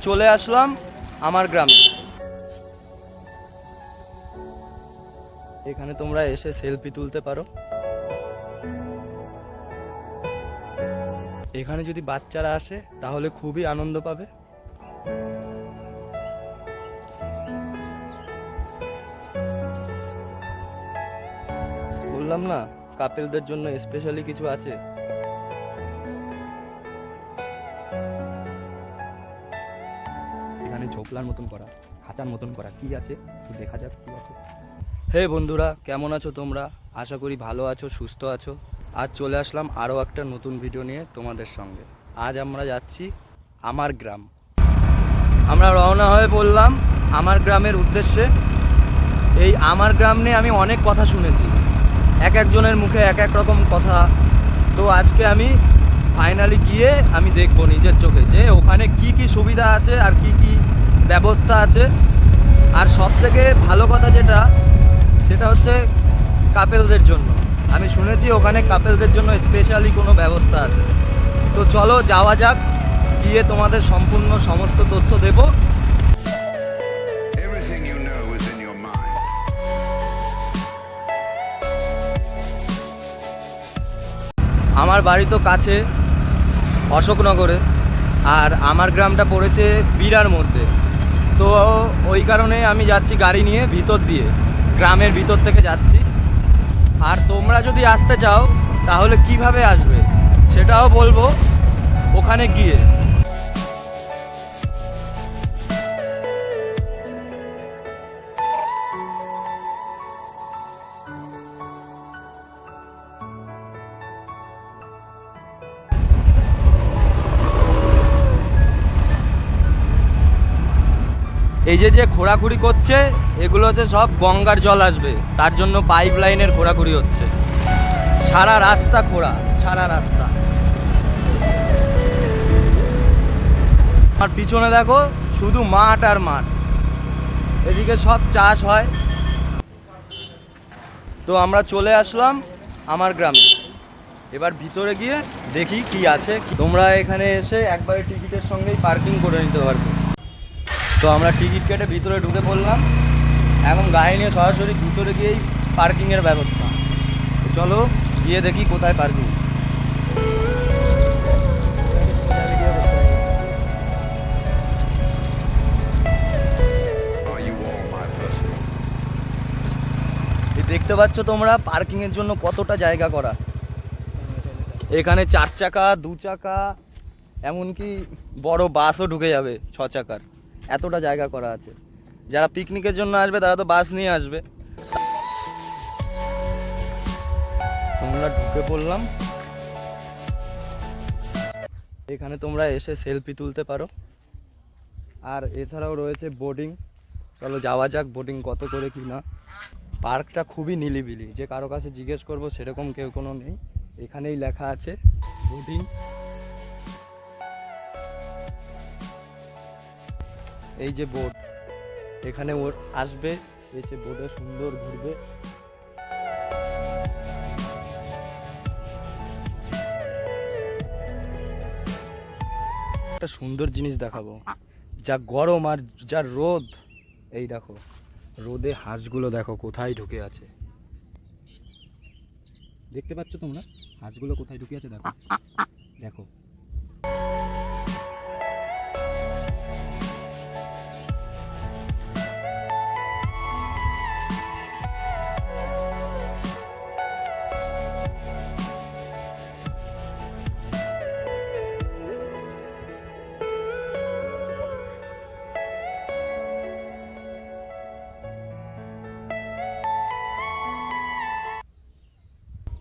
চলে আসলাম আমার গ্রামে। এখানে তোমরা এসে সেলফি তুলতে পারো। এখানে যদি বাচ্চারা আসে তাহলে খুবই আনন্দ পাবে। বললাম না, কাপেলদের জন্য স্পেশালি কিছু আছে। এখানে ঝোপলার মতন করা, খাঁচার মতন করা, কি আছে একটু দেখা যাক কি আছে। হে বন্ধুরা, কেমন আছো তোমরা? আশা করি ভালো আছো, সুস্থ আছো। আজ চলে আসলাম আরও একটা নতুন ভিডিও নিয়ে তোমাদের সঙ্গে। আজ আমরা যাচ্ছি আমার গ্রাম। আমরা রওনা হয়ে পড়লাম আমার গ্রামের উদ্দেশ্যে। এই আমার গ্রাম নিয়ে আমি অনেক কথা শুনেছি, এক একজনের মুখে এক এক রকম কথা। তো আজকে আমি ফাইনালি গিয়ে আমি দেখবো নিজের চোখে যে ওখানে কি কি সুবিধা আছে আর কি কি ব্যবস্থা আছে। আর সব থেকে ভালো কথা সেটা হচ্ছে কাপেলদের জন্য। আমি শুনেছি ওখানে কাপেলদের জন্য স্পেশালি কোনো ব্যবস্থা আছে। তো চলো যাওয়া যাক, গিয়ে তোমাদের সম্পূর্ণ সমস্ত তথ্য দেব। আমার বাড়ি তো কাছে, অশোকনগরে, আর আমার গ্রামটা পড়েছে বিরার মধ্যে। তো ওই কারণে আমি যাচ্ছি গাড়ি নিয়ে ভিতর দিয়ে, গ্রামের ভিতর থেকে যাচ্ছি। আর তোমরা যদি আসতে চাও তাহলে কিভাবে আসবে সেটাও বলবো ওখানে গিয়ে। এই যে যে খোঁড়াখুড়ি করছে এগুলোতে সব গঙ্গার জল আসবে, তার জন্য পাইপ লাইনের খোঁড়াখুড়ি হচ্ছে। সারা রাস্তা খোঁড়া, সারা রাস্তা। আর পিছনে দেখো শুধু মাঠ আর মাঠ, এদিকে সব চাষ হয়। তো আমরা চলে আসলাম আমার গ্রামে। এবার ভিতরে গিয়ে দেখি কি আছে। তোমরা এখানে এসে একবারে টিকিটের সঙ্গেই পার্কিং করে নিতে পারবে। তো আমরা টিকিট কেটে ভিতরে ঢুকে পড়লাম। এখন গাড়ি নিয়ে সরাসরি ভিতরে গিয়েই পার্কিংয়ের ব্যবস্থা। তো চলো গিয়ে দেখি কোথায় পার্কিং। দেখতে পাচ্ছ তোমরা পার্কিংয়ের জন্য কতটা জায়গা করা। এখানে 4 চাকা, 2 চাকা, এমনকি বড় বাসও ঢুকে যাবে 6 চাকার, এতটা জায়গা করা আছে। যারা পিকনিকের জন্য আসবে তারা তো বাস নিয়ে আসবে। তোমরা ঢুকে পড়লাম। এখানে তোমরা এসে সেলফি তুলতে পারো। আর এছাড়াও রয়েছে বোটিং। চলো যাওয়া যাক বোটিং কত করে কি না। পার্কটা খুবই নিলিবিলি, যে কারো কাছে জিজ্ঞেস করবো সেরকম কেউ কোনো নেই। এখানেই লেখা আছে বোটিং। এই যে বোট, এখানে ওর আসবে, এসে বোটে সুন্দর ঘুরবে। একটা সুন্দর জিনিস দেখাবো, যা গরম আর যা রোদ। এই দেখো রোদে হাঁসগুলো দেখো কোথায় ঢুকে আছে। দেখতে পাচ্ছ তোমরা হাঁসগুলো কোথায় ঢুকে আছে? দেখো দেখো।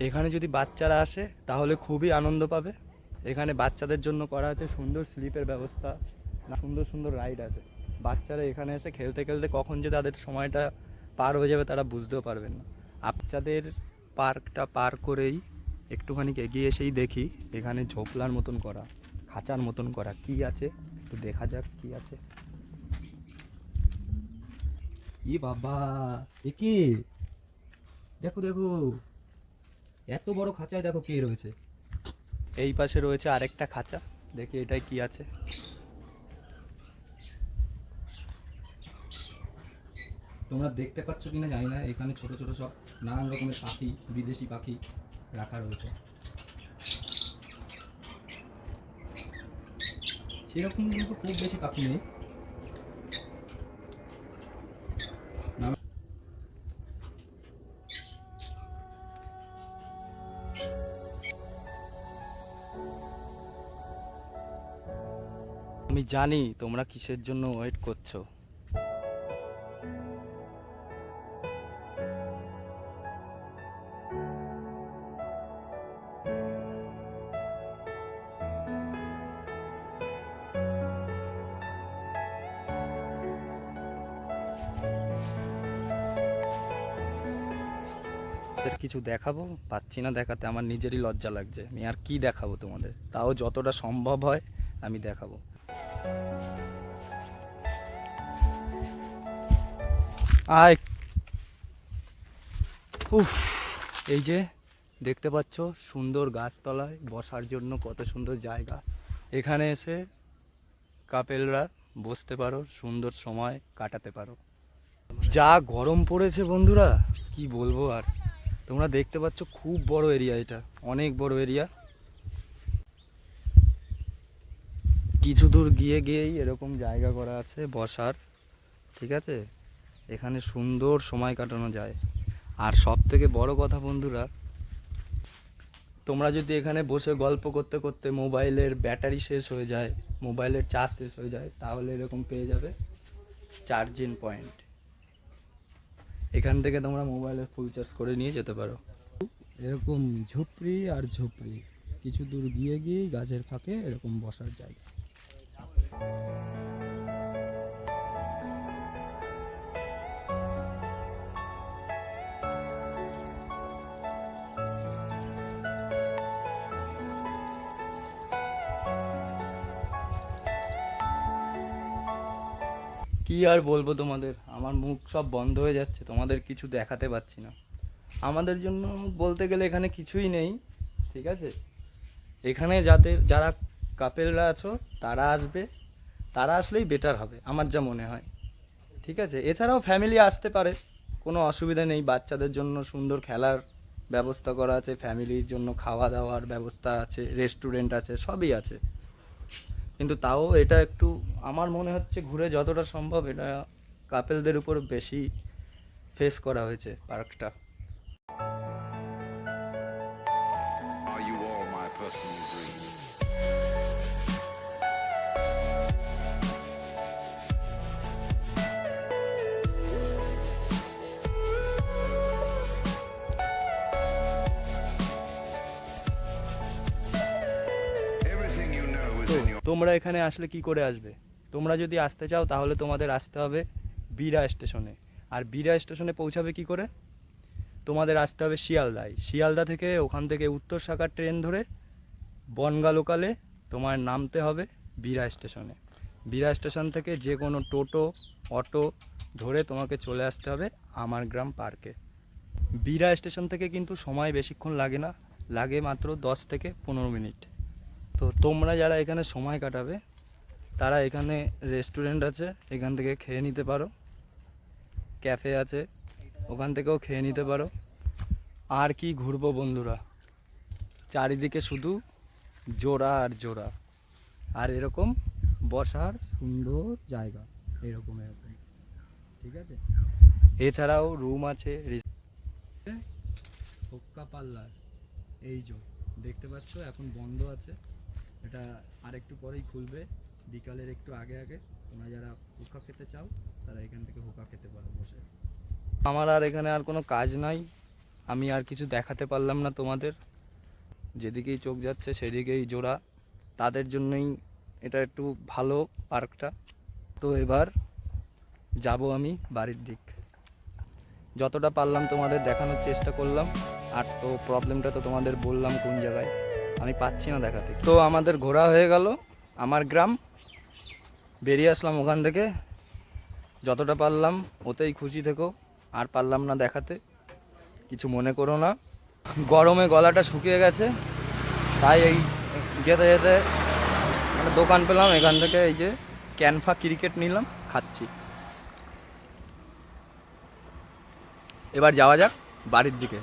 এখানে যদি বাচ্চারা আসে তাহলে খুবই আনন্দ পাবে। এখানে বাচ্চাদের জন্য করা আছে সুন্দর স্লিপের ব্যবস্থা, সুন্দর সুন্দর রাইড আছে। বাচ্চারা এখানে এসে খেলতে খেলতে কখন যে তাদের সময়টা পার হয়ে যাবে তারা বুঝতেও পারবেন না। বাচ্চাদের পার্কটা পার করেই একটুখানি এগিয়ে এসেই দেখি এখানে ঝোপলার মতন করা, খাঁচার মতন করা, কি আছে একটু দেখা যাক কি আছে। ই বাবা, এ কি? দেখো দেখো, এত বড় খাঁচায় দেখো কে রয়েছে। এই পাশে রয়েছে আরেকটা খাঁচা, দেখি এটাই কি আছে। তোমরা দেখতে পাচ্ছ কিনা জানি না, এখানে ছোট ছোট সব নানান রকমের পাখি, বিদেশি পাখি রাখা রয়েছে। সেরকম কিন্তু খুব বেশি পাখি নেই। আমি জানি তোমরা কিসের জন্য ওয়েট করছো। কিছু দেখাবো পাচ্ছি না দেখাতে, আমার নিজেরই লজ্জা লাগছে। আমি আর কি দেখাবো তোমাদের, তাও যতটা সম্ভব হয় আমি দেখাবো। আয়, উফ, এই যে দেখতে পাচ্ছ সুন্দর গাছতলায় বসার জন্য কত সুন্দর জায়গা। এখানে এসে কাপেলরা বসতে পারো, সুন্দর সময় কাটাতে পারো। যা গরম পড়েছে বন্ধুরা, কি বলবো আর। তোমরা দেখতে পাচ্ছ খুব বড় এরিয়া, এটা অনেক বড় এরিয়া। কিছু দূর গিয়েই এরকম জায়গা করা আছে বসার, ঠিক আছে। এখানে সুন্দর সময় কাটানো যায়। আর সব থেকে বড় কথা বন্ধুরা, তোমরা যদি এখানে বসে গল্প করতে করতে মোবাইলের ব্যাটারি শেষ হয়ে যায়, মোবাইলের চার্জ শেষ হয়ে যায়, তাহলে এরকম পেয়ে যাবে চার্জিং পয়েন্ট। এখান থেকে তোমরা মোবাইলের ফুল চার্জ করে নিয়ে যেতে পারো। এরকম ঝুপড়ি আর ঝুপড়ি, কিছু দূর গিয়েই গাছের ফাঁকে এরকম বসার জায়গা। কি আর বলবো তোমাদের, আমার মুখ সব বন্ধ হয়ে যাচ্ছে, তোমাদের কিছু দেখাতে পাচ্ছি না। আমাদের জন্য বলতে গেলে এখানে কিছুই নেই, ঠিক আছে। এখানে যারা কাপেলরা আছো তারা আসবে, তারা আসলেই বেটার হবে আমার যা মনে হয়, ঠিক আছে। এছাড়াও ফ্যামিলি আসতে পারে, কোনো অসুবিধা নেই। বাচ্চাদের জন্য সুন্দর খেলার ব্যবস্থা করা আছে, ফ্যামিলির জন্য খাওয়া দাওয়ার ব্যবস্থা আছে, রেস্টুরেন্ট আছে, সবই আছে। কিন্তু তাও এটা একটু আমার মনে হচ্ছে ঘুরে যতটা সম্ভব এটা কাপেলদের উপর বেশি ফেস করা হয়েছে পার্কটা। Are you all my personal dreams? Everything you know is তো in your তোমরা এখানে আসলে কি করে আসবে? তোমরা যদি আসতে চাও তাহলে তোমাদের আসতে হবে বিরা স্টেশনে। আর বিরা স্টেশনে পৌঁছাবে কি করে? তোমাদের আসতে হবে শিয়ালদায়। শিয়ালদা থেকে ওখান থেকে উত্তর শাখার ট্রেন ধরে বনগা লোকালে তোমার নামতে হবে বিরা স্টেশনে। বিরা স্টেশন থেকে যে কোনো টোটো অটো ধরে তোমাকে চলে আসতে হবে আমার গ্রাম পার্কে। বিরা স্টেশন থেকে কিন্তু সময় বেশিক্ষণ লাগে না, লাগে মাত্র 10 থেকে 15 মিনিট। তো তোমরা যারা এখানে সময় কাটাবে তারা এখানে রেস্টুরেন্ট আছে, এখান থেকে খেয়ে নিতে পারো। ক্যাফে আছে, ওখান থেকেও খেয়ে নিতে পারো। আর কি ঘুরবো বন্ধুরা, চারিদিকে শুধু জোড়া আর জোড়া, আর এরকম বসার সুন্দর জায়গা, এরকম এরকম, ঠিক আছে। এছাড়াও রুম আছে, হুক্কা পার্লার। এই যে দেখতে পাচ্ছ এখন বন্ধ আছে, এটা আরেকটু পরেই খুলবে, বিকালের একটু আগে আগে। তোমরা যারা হুক্কা খেতে চাও তারা এখান থেকে হুক্কা খেতে পারো বসে। আমার আর এখানে আর কোনো কাজ নাই, আমি আর কিছু দেখাতে পারলাম না তোমাদের। যেদিকেই চোখ যাচ্ছে সেদিকেই জোড়া, তাদের জন্যই এটা একটু ভালো পার্কটা। তো এবার যাব আমি বাড়ির দিক। যতটা পারলাম তোমাদের দেখানোর চেষ্টা করলাম। আর তো প্রবলেমটা তো তোমাদের বললাম কোন জায়গায়, আমি পাচ্ছি না দেখাতে। তো আমাদের ঘোরা হয়ে গেল আমার গ্রাম, বেরিয়ে আসলাম ওখান থেকে। যতটা পারলাম ওতেই খুশি থেকো, আর পারলাম না দেখাতে, কিছু মনে করো না। গরমে গলাটা শুকিয়ে গেছে, তাই এই যেতে যেতে একটা দোকান পেলাম, এখান থেকে এই যে ক্যানফা ক্রিকেট নিলাম, খাচ্ছি। এবার যাওয়া যাক বাড়ির দিকে।